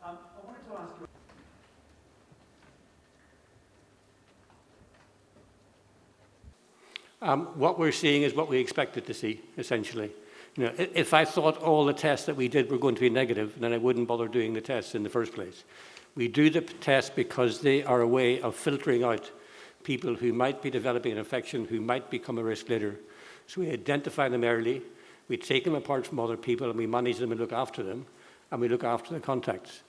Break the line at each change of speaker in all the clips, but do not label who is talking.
I wanted to ask you. What we're seeing is what we expected to see, essentially. You know, if I thought all the tests that we did were going to be negative, then I wouldn't bother doing the tests in the first place. We do the tests because they are a way of filtering out people who might be developing an infection, who might become a risk later. So we identify them early, we take them apart from other people, and we manage them and look after them, and we look after the contacts.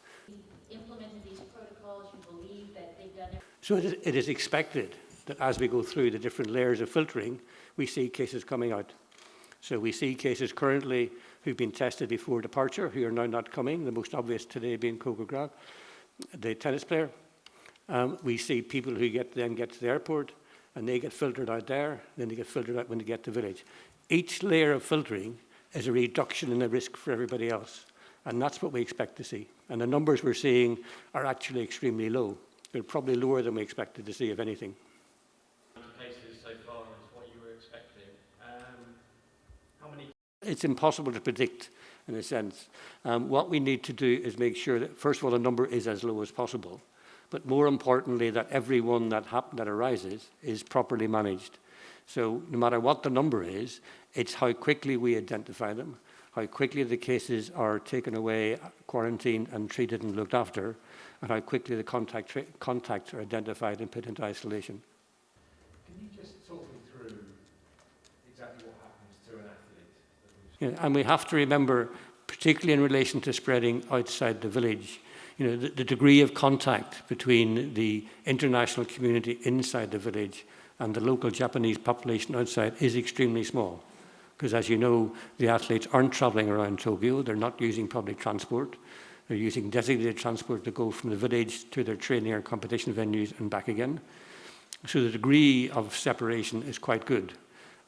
Implemented these protocols, you believe that they've done it?
So it is expected that as we go through the different layers of filtering, we see cases coming out. So we see cases currently who've been tested before departure, who are now not coming, the most obvious today being Coco Graf, the tennis player. We see people who then get to the airport, and they get filtered out there, then they get filtered out when they get to village. Each layer of filtering is a reduction in the risk for everybody else, and that's what we expect to see. And the numbers we're seeing are actually extremely low. They're probably lower than we expected to see, if anything.
Cases so far is what you were expecting. How many?
It's impossible to predict, in a sense. What we need to do is make sure that, first of all, the number is as low as possible, but more importantly, that every one that arises is properly managed. So no matter what the number is, it's how quickly we identify them, how quickly the cases are taken away, quarantined and treated and looked after, and how quickly the contacts are identified and put into isolation.
Can you just talk me through exactly what happens to an athlete?
Yeah, and we have to remember, particularly in relation to spreading outside the village, you know, the degree of contact between the international community inside the village and the local Japanese population outside is extremely small. Because as you know, the athletes aren't traveling around Tokyo, they're not using public transport, they're using designated transport to go from the village to their training or competition venues and back again. So the degree of separation is quite good.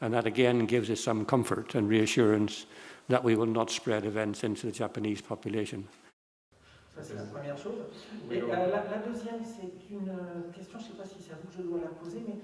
And that again gives us some comfort and reassurance that we will not spread events into the Japanese population.
Ça, c'est la première chose. Et la deuxième, c'est une question, je ne sais pas si c'est à vous que je dois la poser, mais